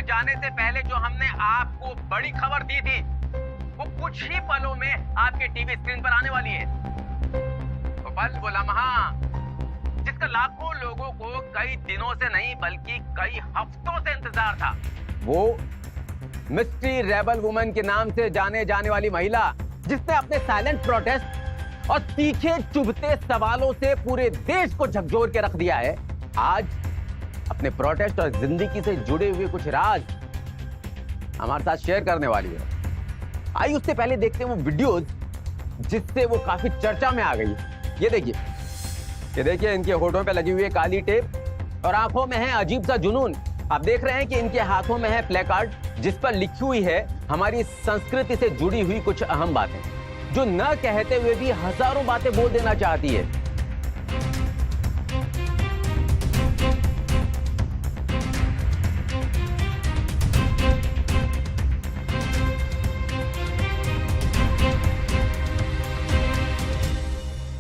जाने से पहले जो हमने आपको बड़ी खबर दी थी वो कुछ ही पलों में आपके टीवी स्क्रीन पर आने वाली है। तो बस वो लम्हा जिसका लाखों लोगों को कई दिनों से नहीं बल्कि कई हफ्तों से इंतजार था, वो मिस्ट्री रेबल वुमन के नाम से जाने जाने वाली महिला जिसने अपने साइलेंट प्रोटेस्ट और तीखे चुभते सवालों से पूरे देश को झकझोर के रख दिया है, आज अपने प्रोटेस्ट और जिंदगी से जुड़े हुए कुछ राज हमारे साथ शेयर करने वाली है। आइए उससे पहले देखते हैं वो वीडियोस जिससे वो काफी चर्चा में आ गई है। ये देखिए इनके होठों पे लगी हुई है काली टेप और आंखों में है अजीब सा जुनून। आप देख रहे हैं कि इनके हाथों में है प्लेकार्ड जिस पर लिखी हुई है हमारी संस्कृति से जुड़ी हुई कुछ अहम बातें, जो न कहते हुए भी हजारों बातें बोल देना चाहती है।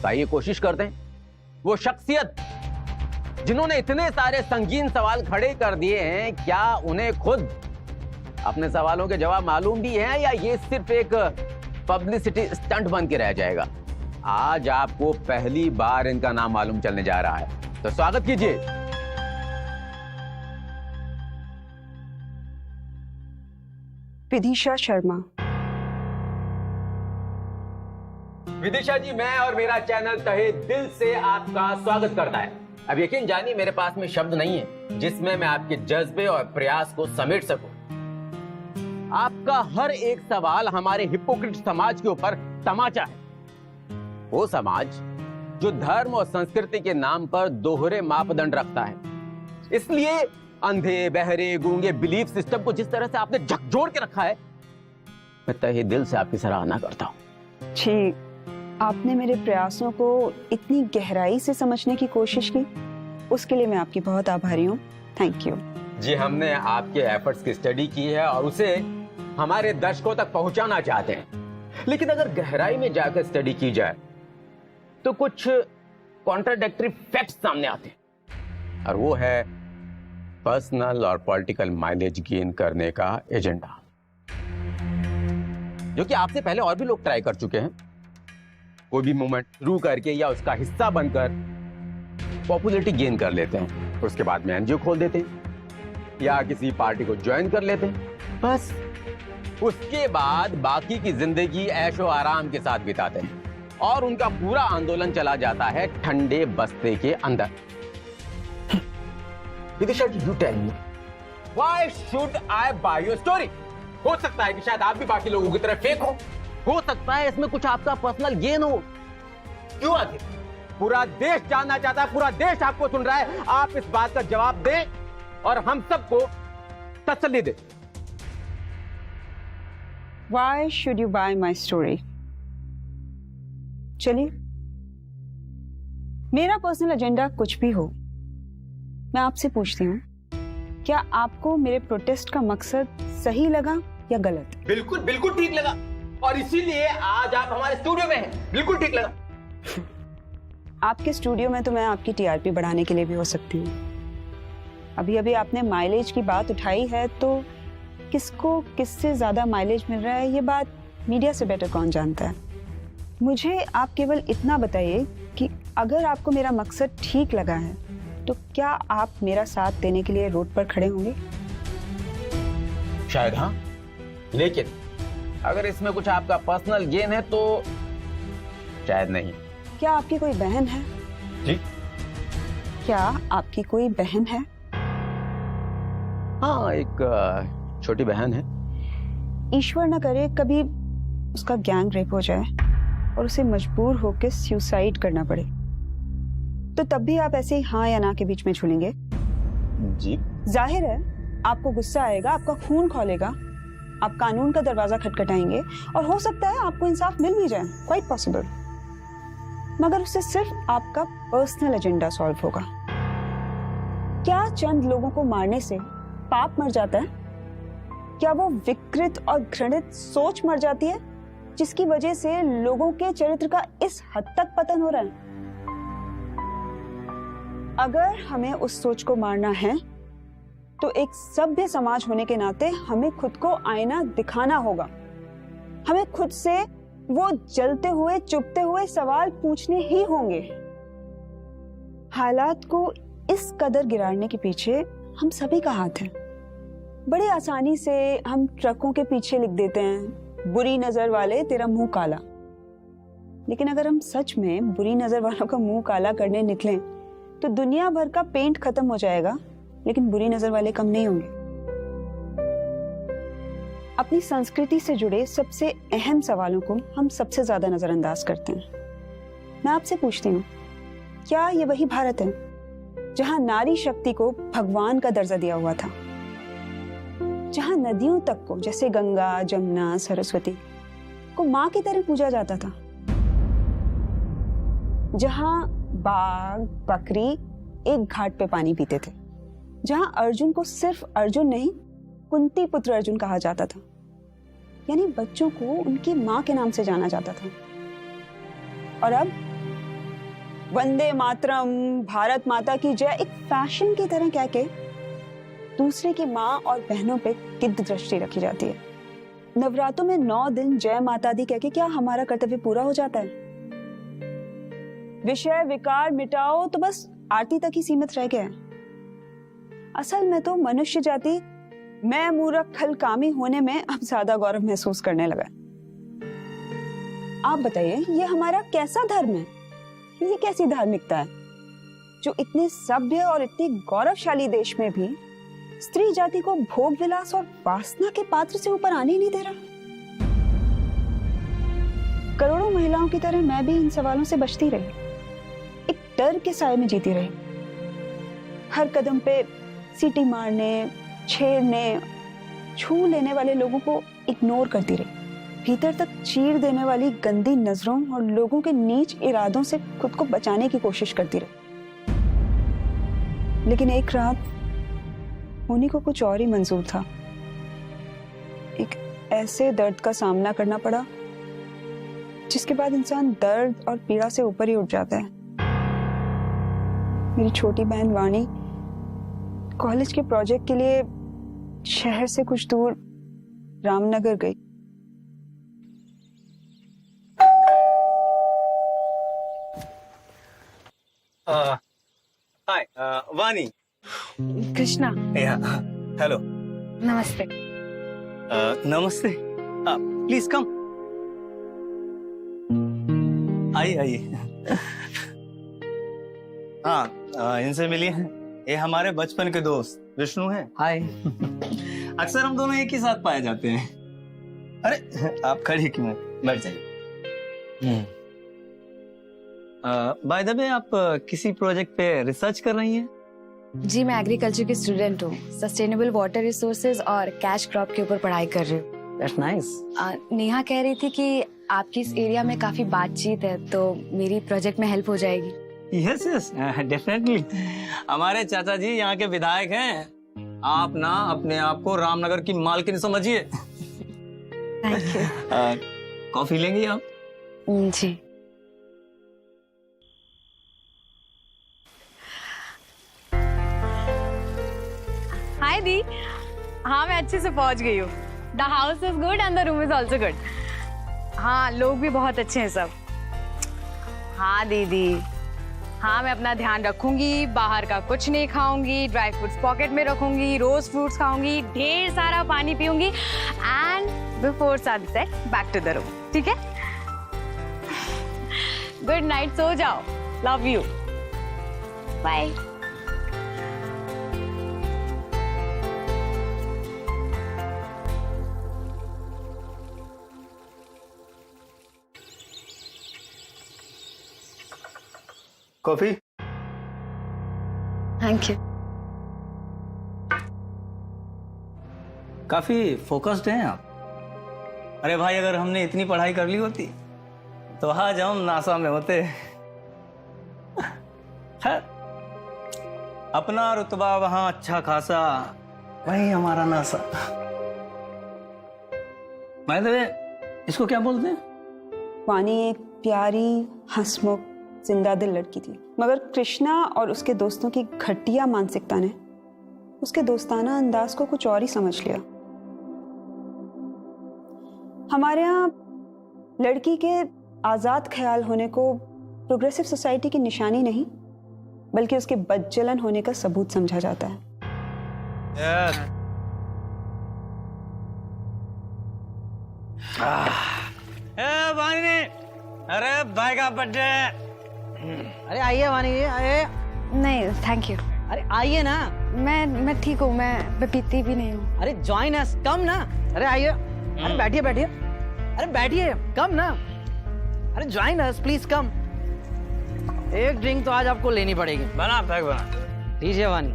आइए कोशिश करते हैं वो शख्सियत जिन्होंने इतने सारे संगीन सवाल खड़े कर दिए हैं, क्या उन्हें खुद अपने सवालों के जवाब मालूम भी हैं या ये सिर्फ एक पब्लिसिटी स्टंट बन के रह जाएगा। आज आपको पहली बार इनका नाम मालूम चलने जा रहा है, तो स्वागत कीजिए। विदिशा शर्मा। विदिशा जी, मैं और मेरा चैनल तहे दिल से आपका स्वागत करता है। अब यकीन जानिए मेरे पास में शब्द नहीं है जिसमें मैं आपके जज्बे और प्रयास को समेट सकूं। आपका हर एक सवाल हमारे हिपोक्रेट समाज के ऊपर तमाचा है। वो समाज जो धर्म और संस्कृति के नाम पर दोहरे मापदंड रखता है। इसलिए अंधे, बहरे, गूंगे बिलीफ सिस्टम को जिस तरह से आपने झकझोर के रखा है, मैं तहे दिल से आपकी सराहना करता हूं। जी, आपने मेरे प्रयासों को इतनी गहराई से समझने की कोशिश की, उसके लिए मैं आपकी बहुत आभारी हूँ। Thank you. जी, हमने आपके एफर्ट्स की स्टडी की है और उसे हमारे दर्शकों तक पहुंचाना चाहते हैं। लेकिन अगर गहराई में जाकर स्टडी की जाए तो कुछ कॉन्ट्राडिक्टरी फैक्ट्स सामने आते हैं, और वो है पर्सनल और पॉलिटिकल माइलेज गेन करने का एजेंडा, जो कि आपसे पहले और भी लोग ट्राई कर चुके हैं। कोई भी मूवमेंट शुरू करके या उसका हिस्सा बनकर पॉपुलैरिटी गेन कर लेते हैं, उसके बाद में एनजीओ खोल देते हैं या किसी पार्टी को ज्वाइन कर लेते हैं। बस उसके बाद बाकी की जिंदगी ऐशो आराम के साथ बिताते हैं और उनका पूरा आंदोलन चला जाता है ठंडे बस्ते के अंदर। Vidisha ji, you tell me, why should I buy your story? हो सकता है कि शायद आप भी बाकी लोगों की तरह फेक हो सकता है इसमें कुछ आपका पर्सनल गेन हो। क्यों आखिर? पूरा देश जानना चाहता है, पूरा देश आपको सुन रहा है। आप इस बात का जवाब दें और हम सबको तसल्ली दें। Why should you buy my story? चलिए, मेरा पर्सनल एजेंडा कुछ भी हो, मैं आपसे पूछती हूँ, क्या आपको मेरे प्रोटेस्ट का मकसद सही लगा या गलत? बिल्कुल बिल्कुल ठीक लगा, और इसीलिए आज आप हमारे स्टूडियो में हैं। बिल्कुल ठीक लगा। आपके स्टूडियो में तो मैं आपकी टीआरपी बढ़ाने के लिए भी हो सकती हूँ। अभी अभी आपने माइलेज की बात उठाई है, तो किसको किससे ज्यादा माइलेज मिल रहा है ये बात मीडिया से बेटर कौन जानता है। मुझे आप केवल इतना बताइए कि अगर आपको मेरा मकसद ठीक लगा है तो क्या आप मेरा साथ देने के लिए रोड पर खड़े होंगे? शायद हाँ, लेकिन अगर इसमें कुछ आपका पर्सनल गेन है तो शायद नहीं। क्या आपकी कोई बहन है? जी, क्या आपकी कोई बहन है? हाँ, एक छोटी बहन है। ईश्वर न करे कभी उसका गैंग रेप हो जाए और उसे मजबूर होकर सुसाइड करना पड़े, तो तब भी आप ऐसे ही हाँ या ना के बीच में झूलेंगे? जी, जाहिर है आपको गुस्सा आएगा, आपका खून खौलेगा, आप कानून का दरवाजा खटखटाएंगे और हो सकता है आपको इंसाफ मिल भी जाए, क्वाइट पॉसिबल। मगर उससे सिर्फ आपका पर्सनल एजेंडा सॉल्व होगा। क्या चंद लोगों को मारने से पाप मर जाता है? क्या वो विकृत और घृणित सोच मर जाती है जिसकी वजह से लोगों के चरित्र का इस हद तक पतन हो रहा है? अगर हमें उस सोच को मारना है तो एक सभ्य समाज होने के नाते हमें खुद को आईना दिखाना होगा। हमें खुद से वो जलते हुए चुभते हुए सवाल पूछने ही होंगे। हालात को इस कदर गिराने के पीछे हम सभी का हाथ है। बड़ी आसानी से हम ट्रकों के पीछे लिख देते हैं, बुरी नजर वाले तेरा मुंह काला। लेकिन अगर हम सच में बुरी नजर वालों का मुंह काला करने निकलें तो दुनिया भर का पेंट खत्म हो जाएगा, लेकिन बुरी नजर वाले कम नहीं होंगे। अपनी संस्कृति से जुड़े सबसे अहम सवालों को हम सबसे ज्यादा नजरअंदाज करते हैं। मैं आपसे पूछती हूँ, क्या ये वही भारत है जहां नारी शक्ति को भगवान का दर्जा दिया हुआ था, जहां नदियों तक को जैसे गंगा, जमुना, सरस्वती को मां की तरह पूजा जाता था, जहां बाघ बकरी एक घाट पे पानी पीते थे, जहां अर्जुन को सिर्फ अर्जुन नहीं कुंती पुत्र अर्जुन कहा जाता था, यानी बच्चों को उनकी मां के नाम से जाना जाता था। और अब वंदे मातरम, भारत माता की जय एक फैशन की तरह कह के दूसरे की मां और बहनों पे गिद्ध दृष्टि रखी जाती है। नवरात्रों में 9 दिन जय माता दी कह के क्या हमारा कर्तव्य पूरा हो जाता है? विषय विकार मिटाओ तो बस आरती तक ही सीमित रह गया है। असल में तो मनुष्य जाति मैं मूर्ख खल कामी होने में अब ज्यादा गौरव महसूस करने लगा। आप बताइए, ये हमारा कैसा धर्म है? ये कैसी धार्मिकता है जो इतने सभ्य और इतने गौरवशाली देश में भी स्त्री जाति को भोग विलास और वासना के पात्र से ऊपर आने ही नहीं दे रहा? करोड़ों महिलाओं की तरह मैं भी इन सवालों से बचती रही, एक डर के साए में जीती रही। हर कदम पे सीटी मारने, छेड़ने, छू लेने वाले लोगों को इग्नोर करती रही, भीतर तक चीर देने वाली गंदी नजरों और लोगों के नीच इरादों से खुद को बचाने की कोशिश करती रही। लेकिन एक रात उन्हीं को कुछ और ही मंजूर था। एक ऐसे दर्द का सामना करना पड़ा जिसके बाद इंसान दर्द और पीड़ा से ऊपर ही उठ जाता है। मेरी छोटी बहन वाणी कॉलेज के प्रोजेक्ट के लिए शहर से कुछ दूर रामनगर गई। हाय वानी। कृष्णा, हेलो। नमस्ते। नमस्ते। Please come. आइए। हाँ, इनसे मिलिए। ये हमारे बचपन के दोस्त विष्णु हैं। हाय। अक्सर हम दोनों एक ही साथ पाए जाते हैं। अरे आप खड़े क्यों हैं? बैठ जाइए। बाय द वे, आप किसी प्रोजेक्ट पे रिसर्च कर रही हैं? जी, मैं एग्रीकल्चर की स्टूडेंट हूँ। सस्टेनेबल वाटर रिसोर्सेज और कैश क्रॉप के ऊपर पढ़ाई कर रही हूँ। That's nice. नेहा कह रही थी कि आपकी इस एरिया में काफी बातचीत है, तो मेरी प्रोजेक्ट में हेल्प हो जाएगी। Yes definitely. हमारे चाचा जी यहाँ के विधायक हैं। आप ना अपने आप को रामनगर की मालकिन समझिए। Thank you. कॉफी लेंगी आप? जी। हाय दी। हाँ, मैं अच्छे से पहुंच गई हूँ। The house is good and the room is also good. हाँ, लोग भी बहुत अच्छे हैं सब। हाँ दीदी, हाँ मैं अपना ध्यान रखूंगी, बाहर का कुछ नहीं खाऊंगी, ड्राई फ्रूट्स पॉकेट में रखूंगी, रोज फ्रूट्स खाऊंगी, ढेर सारा पानी पीऊंगी and before sunset back to the room. ठीक है? गुड नाइट, सो जाओ। Love you. Bye. Coffee? Thank you. काफी फोकस्ड हैं आप। अरे भाई, अगर हमने इतनी पढ़ाई कर ली होती तो आज हम नासा में होते। है अपना रुतबा वहां अच्छा खासा, वही हमारा नासा। भाई दे, इसको क्या बोलते हैं? वानी एक प्यारी, हंसमुख, जिंदा दिल लड़की थी, मगर कृष्णा और उसके दोस्तों की घटिया मानसिकता ने उसके दोस्ताना अंदाज को कुछ और ही समझ लिया। हमारे यहाँ लड़की के आजाद ख्याल होने को प्रोग्रेसिव सोसाइटी की निशानी नहीं, बल्कि उसके बदचलन होने का सबूत समझा जाता है। वानी, अरे भाई का बर्थडे। अरे आइए वानी जी, आइए। नहीं थैंक यू। अरे आइए ना। मैं ठीक हूँ, मैं पीती भी नहीं हूँ। अरे जॉइन अस, कम ना। अरे आइए, अरे बैठिए बैठिए, अरे बैठिए, कम ना। अरे जॉइन अस प्लीज, कम। एक ड्रिंक तो आज आपको लेनी पड़ेगी। बना पैक बना। लीजिए वानी।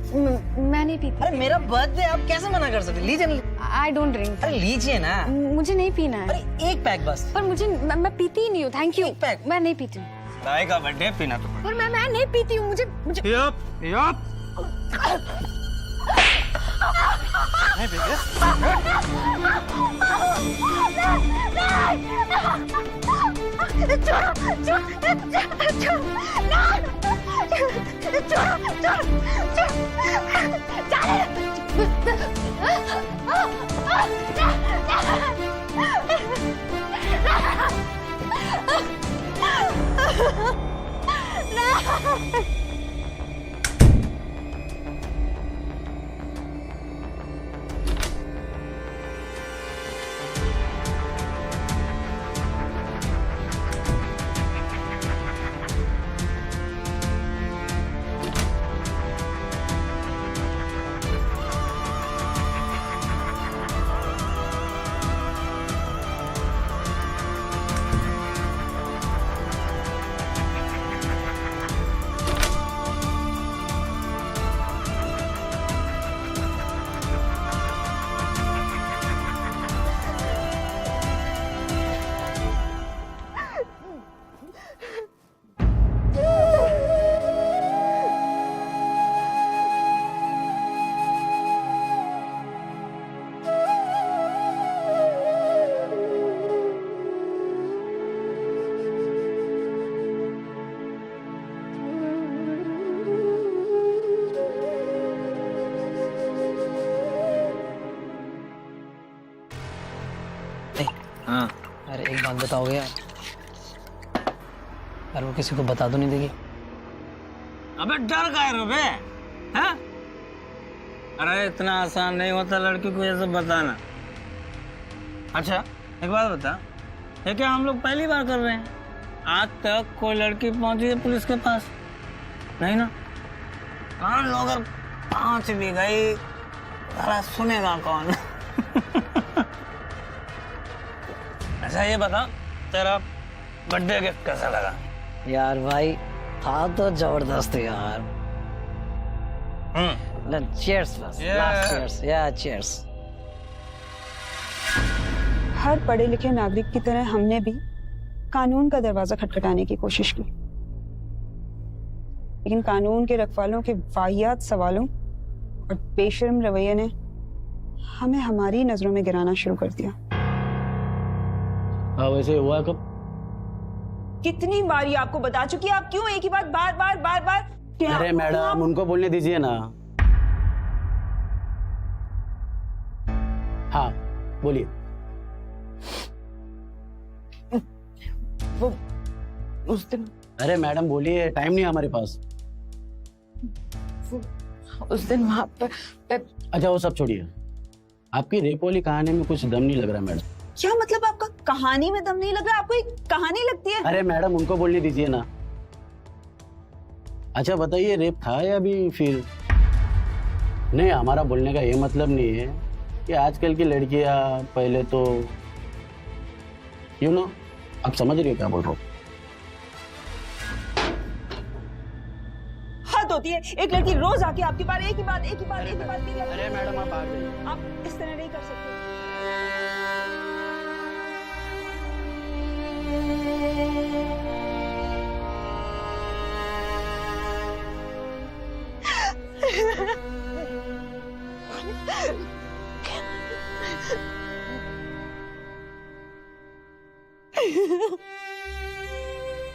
मैं नहीं पीती। अरे मेरा बर्थडे, आप कैसे मना कर सकते? लीजिए। I don't drink. अरे लीजिए ना। मुझे नहीं पीना है। अरे एक पैक बस। पर मैं पीती ही नहीं हूँ। Thank you. एक पैक। मैं नहीं पीती हूँ। भाई का बर्थडे, पीना तो पर मैं नहीं पीती हूँ। मुझे यप यप। नहीं पीते? हाँ। अरे एक बात बताओगे यार? अरे वो किसी को बता तो नहीं देगी? अबे डर का है बे, हैं? अरे इतना आसान नहीं होता लड़की को ये सब बताना। अच्छा एक बात बता, ये क्या हम लोग पहली बार कर रहे हैं? आज तक कोई लड़की पहुंची है पुलिस के पास? नहीं ना? हाँ लोग अगर पहुंच भी गई, साला सुनेगा कौन? अच्छा ये बता, तेरा बर्थडे गिफ्ट कैसा लगा? यार भाई था तो जबरदस्त यार। चीयर्स बस, लास्ट चीयर्स। या चीयर्स। हर पढ़े लिखे नागरिक की तरह हमने भी कानून का दरवाजा खटखटाने की कोशिश की, लेकिन कानून के रखवालों के वाहियात सवालों और बेशर्म रवैये ने हमें हमारी नजरों में गिराना शुरू कर दिया। हाँ वैसे हुआ कब? कितनी बारी आपको बता चुकी, आप क्यों एक ही बात बार बार अरे मैडम उनको बोलने दीजिए ना। हाँ बोलिए। वो उस दिन, अरे मैडम बोलिए, टाइम नहीं है हमारे पास। उस दिन वहां पर अच्छा वो सब छोड़िए, आपकी रेप वाली कहानी में कुछ दम नहीं लग रहा मैडम। क्या मतलब आपका कहानी में दम नहीं लग रहा? आपको एक कहानी लगती है? अरे मैडम उनको बोलने दीजिए ना। अच्छा बताइए रेप था या भी फिर नहीं? हमारा बोलने का ये मतलब नहीं है कि आजकल की लड़कियां पहले तो आप समझ रही हो क्या बोल रहा हूँ? हद होती है, एक लड़की रोज आके आपके बारे एक ही बात अरे मैडम आप आ जाइए। आप इस तरह नहीं कर सकते।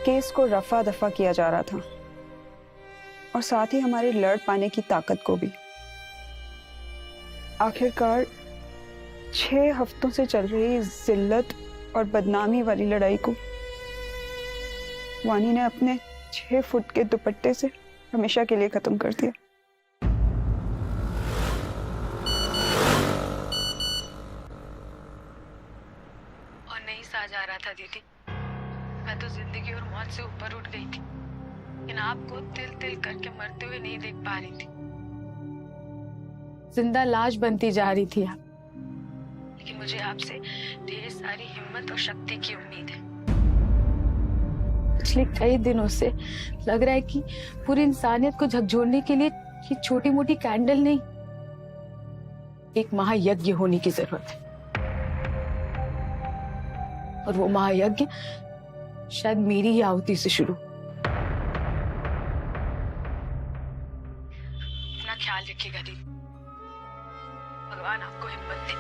केस को रफा दफा किया जा रहा था और साथ ही हमारे लड़ पाने की ताकत को भी। आखिरकार 6 हफ्तों से चल रही जिल्लत और बदनामी वाली लड़ाई को वानी ने अपने 6 फुट के दुपट्टे से हमेशा के लिए खत्म कर दिया। और नहीं सहा जा रहा था दीदी। मैं तो जिंदगी और मौत से ऊपर उठ गई थी, लेकिन आपको तिल तिल करके मरते हुए नहीं देख पा रही थी। जिंदा लाश बनती जा रही थी आप, लेकिन मुझे आपसे ढेर सारी हिम्मत और शक्ति की उम्मीद है। पिछले कई दिनों से लग रहा है कि पूरी इंसानियत को झकझोरने के लिए ये छोटी मोटी कैंडल नहीं, एक महायज्ञ होने की जरूरत है। और वो महायज्ञ शायद मेरी ही आहुति से शुरू। अपना ख्याल रखिएगा दीदी, भगवान आपको हिम्मत दे।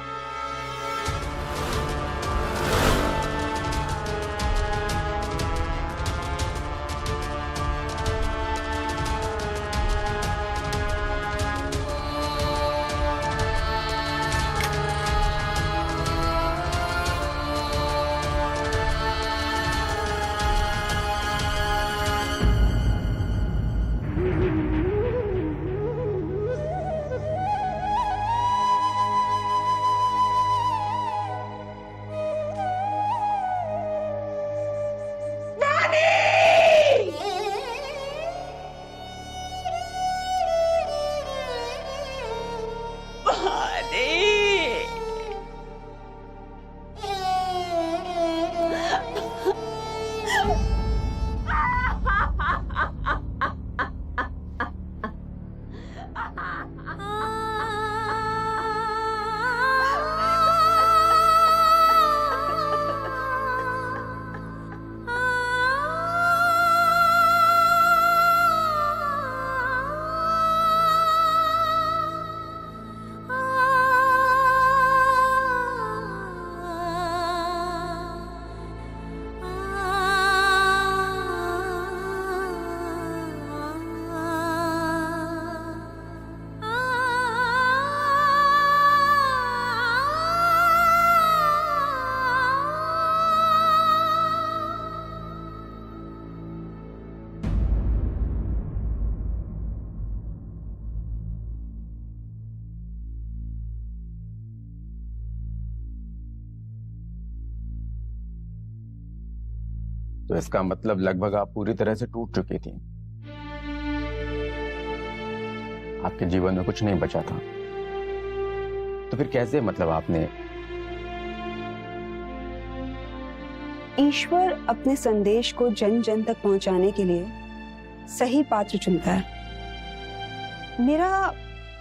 तो इसका मतलब लगभग आप पूरी तरह से टूट चुकी थी। आपके जीवन में कुछ नहीं बचा था। तो फिर कैसे, मतलब आपने? ईश्वर अपने संदेश को जन जन तक पहुंचाने के लिए सही पात्र चुनता है। मेरा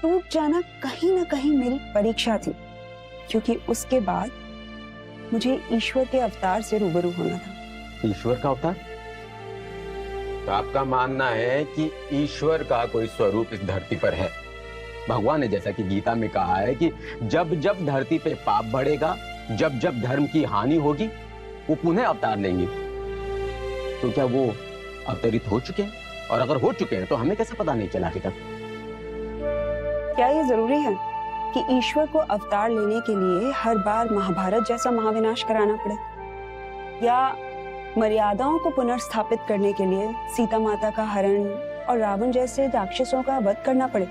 टूट जाना कहीं ना कहीं मेरी परीक्षा थी, क्योंकि उसके बाद मुझे ईश्वर के अवतार से रूबरू होना था। ईश्वर का अवतार? तो आपका मानना है कि ईश्वर का कोई स्वरूप इस धरती पर है। भगवान ने जैसा कि गीता में कहा है कि जब जब धरती पे पाप बढ़ेगा, जब जब धर्म की हानि होगी, वो पुनः अवतार लेंगे। तो क्या वो अवतरित हो चुके हैं? और अगर हो चुके हैं तो हमें कैसे पता नहीं चला अभी तक? क्या ये जरूरी है कि ईश्वर को अवतार लेने के लिए हर बार महाभारत जैसा महाविनाश कराना पड़े, या मर्यादाओं को पुनर्स्थापित करने के लिए सीता माता का हरण और रावण जैसे राक्षसों का वध करना पड़े?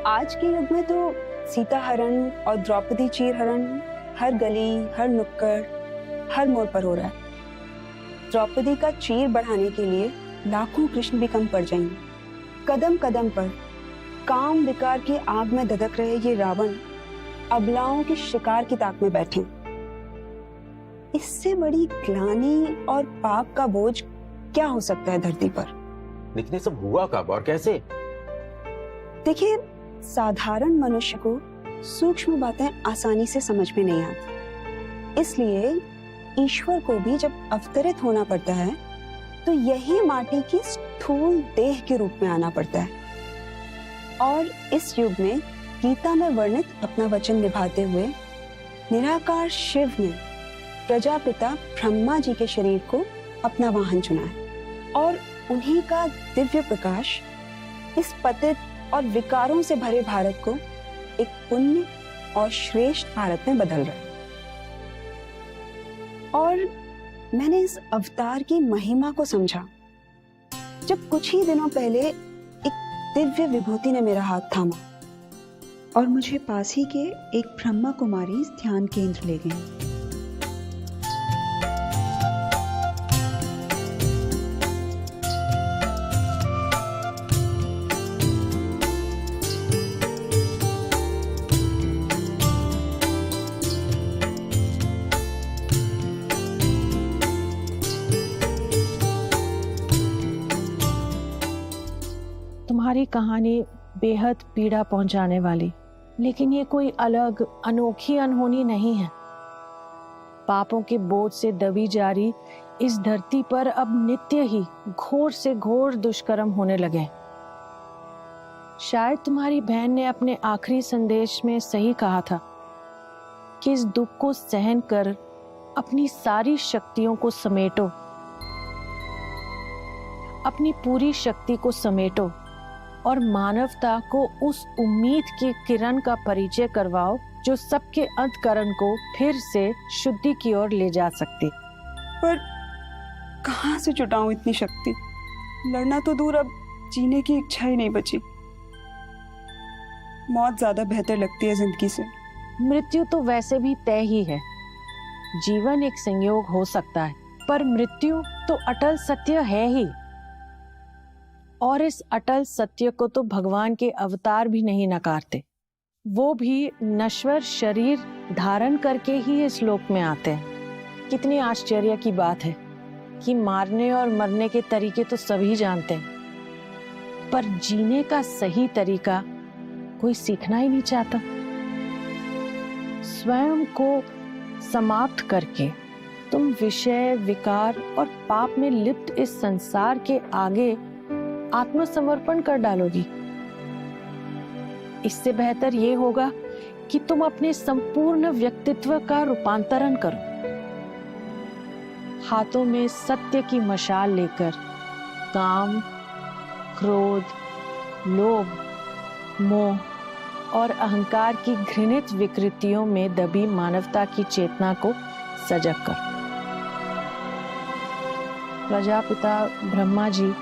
आज के युग में तो सीता हरण और द्रौपदी चीर हरण हर गली, हर नुक्कड़, हर मोड़ पर हो रहा है। द्रौपदी का चीर बढ़ाने के लिए लाखों कृष्ण भी कम पड़ जाएंगे। कदम कदम पर काम विकार की आग में धधक रहे ये रावण अबलाओं के शिकार की ताक में बैठे। इससे बड़ी ग्लानि और पाप का बोझ क्या हो सकता है धरती पर? लेकिन ये सब हुआ कब और कैसे? देखिए, साधारण मनुष्य को सूक्ष्म बातें आसानी से समझ में नहीं आती। इसलिए ईश्वर को भी जब अवतरित होना पड़ता है तो यही माटी की स्थूल देह के रूप में आना पड़ता है। और इस युग में गीता में वर्णित अपना वचन निभाते हुए निराकार शिव ने प्रजापिता ब्रह्मा जी के शरीर को अपना वाहन चुना है। और उन्हीं का दिव्य प्रकाश इस पतित और विकारों से भरे भारत को एक पुण्य और श्रेष्ठ भारत में बदल रहा है। और मैंने इस अवतार की महिमा को समझा जब कुछ ही दिनों पहले एक दिव्य विभूति ने मेरा हाथ थामा और मुझे पास ही के एक ब्रह्मा कुमारी ध्यान केंद्र ले गई। तुम्हारी कहानी बेहद पीड़ा पहुंचाने वाली, लेकिन ये कोई अलग अनोखी अनहोनी नहीं है। पापों के बोझ से दबी जा रही इस धरती पर अब नित्य ही घोर से घोर दुष्कर्म होने लगे। शायद तुम्हारी बहन ने अपने आखिरी संदेश में सही कहा था कि इस दुख को सहन कर अपनी सारी शक्तियों को समेटो, अपनी पूरी शक्ति को समेटो और मानवता को उस उम्मीद की किरण का परिचय करवाओ जो सबके अंतःकरण को फिर से शुद्धि की ओर ले जा सकती। पर कहाँ से जुटाऊं इतनी शक्ति? लड़ना तो दूर, अब जीने की इच्छा ही नहीं बची। मौत ज्यादा बेहतर लगती है जिंदगी से। मृत्यु तो वैसे भी तय ही है। जीवन एक संयोग हो सकता है, पर मृत्यु तो अटल सत्य है ही। और इस अटल सत्य को तो भगवान के अवतार भी नहीं नकारते। वो भी नश्वर शरीर धारण करके ही इस लोक में आते हैं। कितनी आश्चर्य की बात है कि मारने और मरने के तरीके तो सभी जानते हैं, पर जीने का सही तरीका कोई सीखना ही नहीं चाहता। स्वयं को समाप्त करके तुम विषय, विकार और पाप में लिप्त इस संसार के आगे आत्मसमर्पण कर डालोगी। इससे बेहतर ये होगा कि तुम अपने संपूर्ण व्यक्तित्व का रूपांतरण करो। हाथों में सत्य की मशाल लेकर काम, क्रोध, लोभ, मोह और अहंकार की घृणित विकृतियों में दबी मानवता की चेतना को सजग करो। प्रजापिता ब्रह्मा जी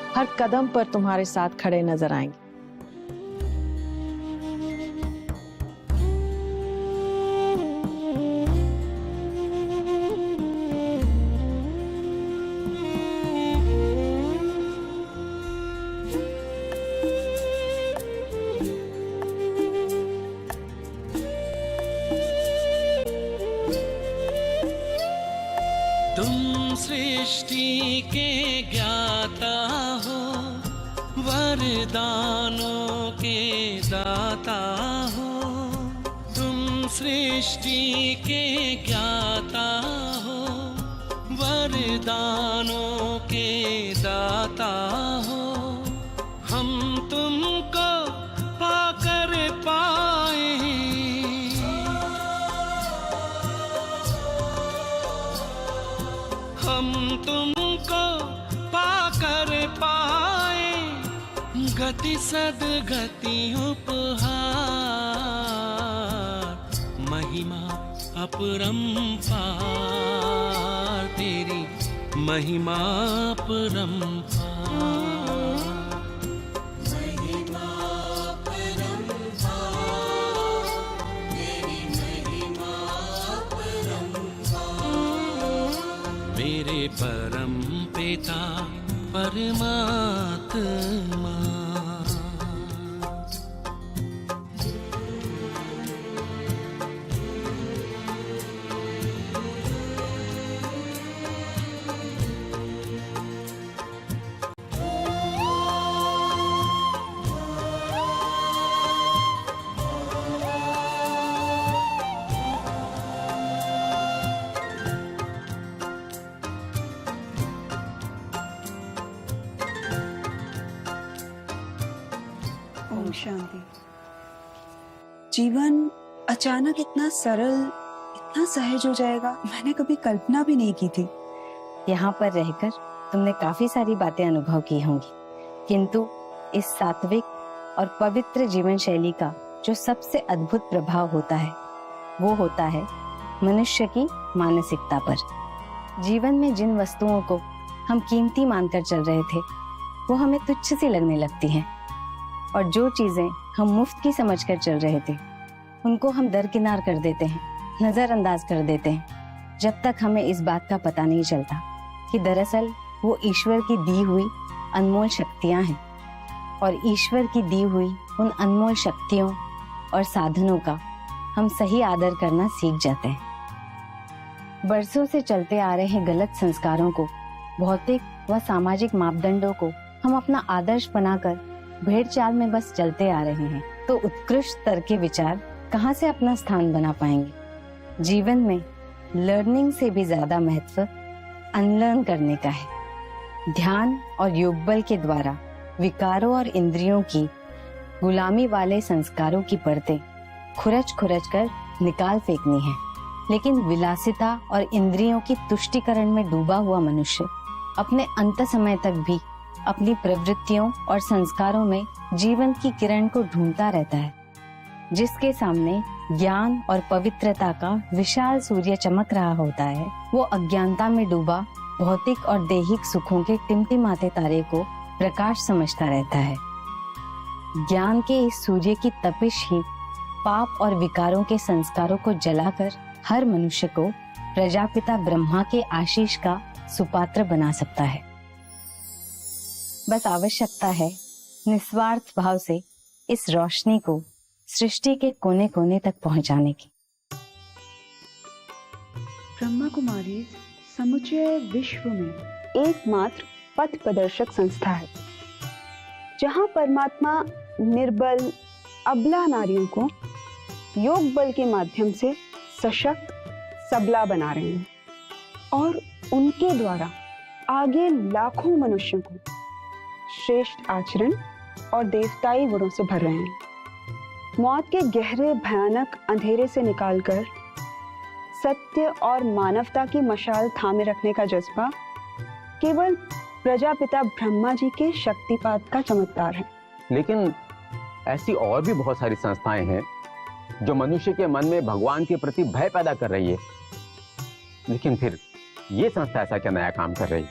हर कदम पर तुम्हारे साथ खड़े नजर आएंगे। तुम सृष्टि के ज्ञाता हो, वरदानों के दाता हो। तुम सृष्टि के ज्ञाता हो, वरदानों के दाता हो। हम तुमको पाकर पाए, हम तुमको पाकर पाए, गति सदगति उपहार। महिमा अपरंपार, तेरी महिमा अपरंपार। मेरे परम पिता परमात्मा, ओम शांति। जीवन अचानक इतना सरल, इतना सहज हो जाएगा, मैंने कभी कल्पना भी नहीं की थी। यहाँ पर रहकर तुमने काफी सारी बातें अनुभव की होंगी, किंतु इस सात्विक और पवित्र जीवन शैली का जो सबसे अद्भुत प्रभाव होता है वो होता है मनुष्य की मानसिकता पर। जीवन में जिन वस्तुओं को हम कीमती मानकर चल रहे थे वो हमें तुच्छ सी लगने लगती हैं, और जो चीजें हम मुफ्त की समझकर चल रहे थे उनको हम दरकिनार कर देते हैं, नजरअंदाज कर देते हैं, जब तक हमें इस बात का पता नहीं चलता कि दरअसल वो ईश्वर की दी हुई अनमोल शक्तियां हैं, और ईश्वर की दी हुई उन अनमोल शक्तियों और साधनों का हम सही आदर करना सीख जाते हैं। बरसों से चलते आ रहे गलत संस्कारों को, भौतिक व सामाजिक मापदंडों को हम अपना आदर्श बनाकर भेड़ चाल में बस चलते आ रहे हैं, तो उत्कृष्ट स्तर के विचार कहाँ से अपना स्थान बना पाएंगे। जीवन में लर्निंग से भी ज्यादा महत्व अनलर्न करने का है। ध्यान और योग बल के द्वारा विकारों और इंद्रियों की गुलामी वाले संस्कारों की परतें खुरच कर निकाल फेंकनी है। लेकिन विलासिता और इंद्रियों की तुष्टिकरण में डूबा हुआ मनुष्य अपने अंत समय तक भी अपनी प्रवृत्तियों और संस्कारों में जीवन की किरण को ढूंढता रहता है, जिसके सामने ज्ञान और पवित्रता का विशाल सूर्य चमक रहा होता है। वो अज्ञानता में डूबा भौतिक और दैहिक सुखों के टिमटिमाते तारे को प्रकाश समझता रहता है। ज्ञान के इस सूर्य की तपिश ही पाप और विकारों के संस्कारों को जलाकर हर मनुष्य को प्रजापिता ब्रह्मा के आशीष का सुपात्र बना सकता है। बस आवश्यकता है निस्वार्थ भाव से इस रोशनी को सृष्टि के कोने कोने तक पहुंचाने की। ब्रह्मा कुमारी समुचे विश्व में एकमात्र पथ प्रदर्शक संस्था है, जहां परमात्मा निर्बल अबला नारियों को योग बल के माध्यम से सशक्त सबला बना रहे हैं, और उनके द्वारा आगे लाखों मनुष्यों को श्रेष्ठ आचरण और देवताई गुणों से भर रहे हैं। मौत के गहरे भयानक अंधेरे से निकालकर सत्य और मानवता की मशाल थामे रखने का जज्बा केवल प्रजापिता ब्रह्मा जी के शक्तिपात का चमत्कार है। लेकिन ऐसी और भी बहुत सारी संस्थाएं हैं जो मनुष्य के मन में भगवान के प्रति भय पैदा कर रही है, लेकिन फिर ये संस्था ऐसा क्या नया काम कर रही है?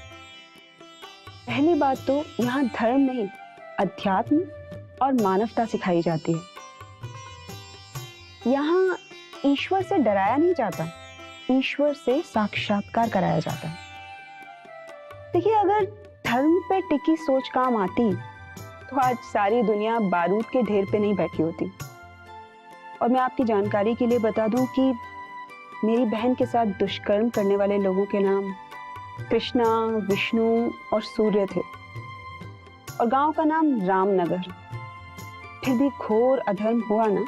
पहली बात तो यहाँ धर्म नहीं, अध्यात्म और मानवता सिखाई जाती है। यहाँ ईश्वर से डराया नहीं जाता, ईश्वर से साक्षात्कार कराया जाता है। देखिए, अगर धर्म पे टिकी सोच काम आती तो आज सारी दुनिया बारूद के ढेर पे नहीं बैठी होती। और मैं आपकी जानकारी के लिए बता दूं कि मेरी बहन के साथ दुष्कर्म करने वाले लोगों के नाम कृष्णा, विष्णु और सूर्य थे, और गांव का नाम रामनगर। फिर भी घोर अधर्म हुआ ना।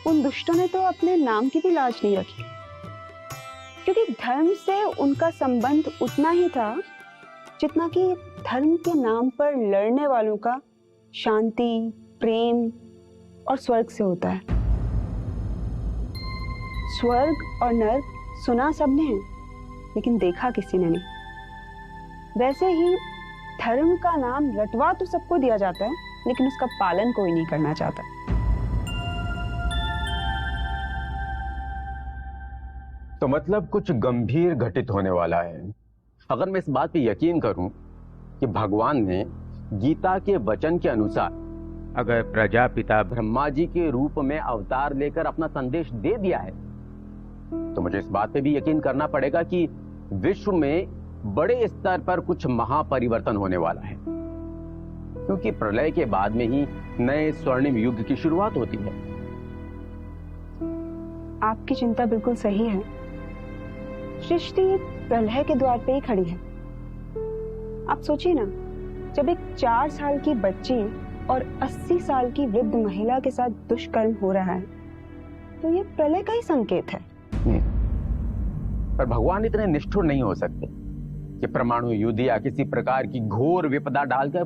उन दुष्टों ने तो अपने नाम की भी लाज नहीं रखी, क्योंकि धर्म से उनका संबंध उतना ही था जितना कि धर्म के नाम पर लड़ने वालों का शांति, प्रेम और स्वर्ग से होता है। स्वर्ग और नर्क सुना सबने है, लेकिन देखा किसी ने नहीं। वैसे ही धर्म का नाम रटवा तो सबको दिया जाता है, लेकिन उसका पालन कोई नहीं करना चाहता। तो मतलब कुछ गंभीर घटित होने वाला है। अगर मैं इस बात पे यकीन करूं कि भगवान ने गीता के वचन के अनुसार अगर प्रजापिता ब्रह्मा जी के रूप में अवतार लेकर अपना संदेश दे दिया है, तो मुझे इस बात पे भी यकीन करना पड़ेगा कि विश्व में बड़े स्तर पर कुछ महापरिवर्तन होने वाला है, क्योंकि प्रलय के बाद में ही नए स्वर्णिम युग की शुरुआत होती है। आपकी चिंता बिल्कुल सही है। सृष्टि प्रलय के द्वार पे ही खड़ी है। आप सोचिए ना, जब एक 4 साल की बच्ची और 80 साल की वृद्ध महिला के साथ दुष्कर्म हो रहा है, तो ये प्रलय का ही संकेत है। पर भगवान इतने निष्ठुर नहीं हो सकते कि परमाणु युद्ध या किसी प्रकार की घोर विपदा डालकर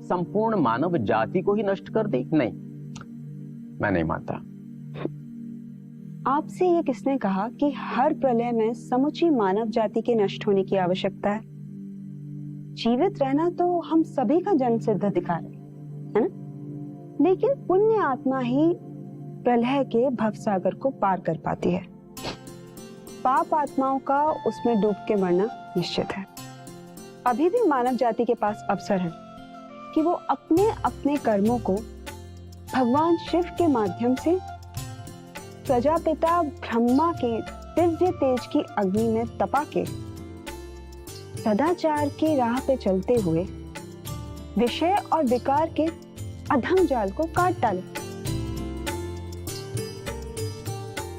संपूर्ण मानव जाति को ही नष्ट कर दे। नहीं, मैं नहीं मानता। आपसे ये किसने कहा कि हर प्रलय में समूची मानव जाति के नष्ट होने की आवश्यकता है? जीवित रहना तो हम सभी का जन्म सिद्ध अधिकार है ना, लेकिन पुण्य आत्मा ही प्रलय के भवसागर को पार कर पाती है। पाप आत्माओं का उसमें डूब के मरना निश्चित है। अभी भी मानव जाति के पास अवसर है कि वो अपने अपने कर्मों को भगवान शिव के माध्यम से प्रजापिता ब्रह्मा के दिव्य तेज की अग्नि में तपा के सदाचार की राह पे चलते हुए विषय और विकार के अधम जाल को काट डाले।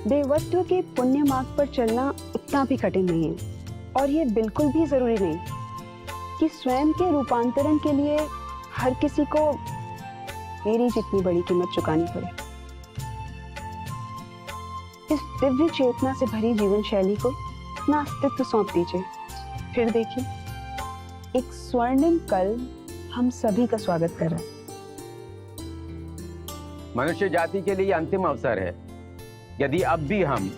देवत्व के पुण्य मार्ग पर चलना इतना भी कठिन नहीं है और ये बिल्कुल भी जरूरी नहीं कि स्वयं के रूपांतरण के लिए हर किसी को मेरी जितनी बड़ी कीमत चुकानी पड़े। इस दिव्य चेतना से भरी जीवन शैली को अपना अस्तित्व सौंप दीजिए, फिर देखिए एक स्वर्णिम कल हम सभी का स्वागत कर रहा है। मनुष्य जाति के लिए अंतिम अवसर है। यदि अब भी हम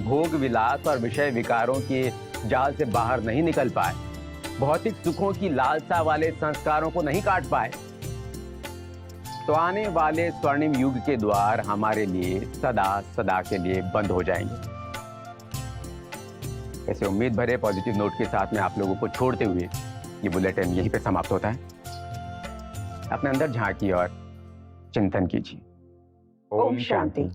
भोग विलास और विषय विकारों के जाल से बाहर नहीं निकल पाए, भौतिक सुखों की लालसा वाले संस्कारों को नहीं काट पाए, तो आने वाले स्वर्णिम युग के द्वार हमारे लिए सदा सदा के लिए बंद हो जाएंगे। ऐसे उम्मीद भरे पॉजिटिव नोट के साथ में आप लोगों को छोड़ते हुए ये बुलेटिन यहीं पे समाप्त होता है। अपने अंदर झांकिए और चिंतन कीजिए। ओम शांति।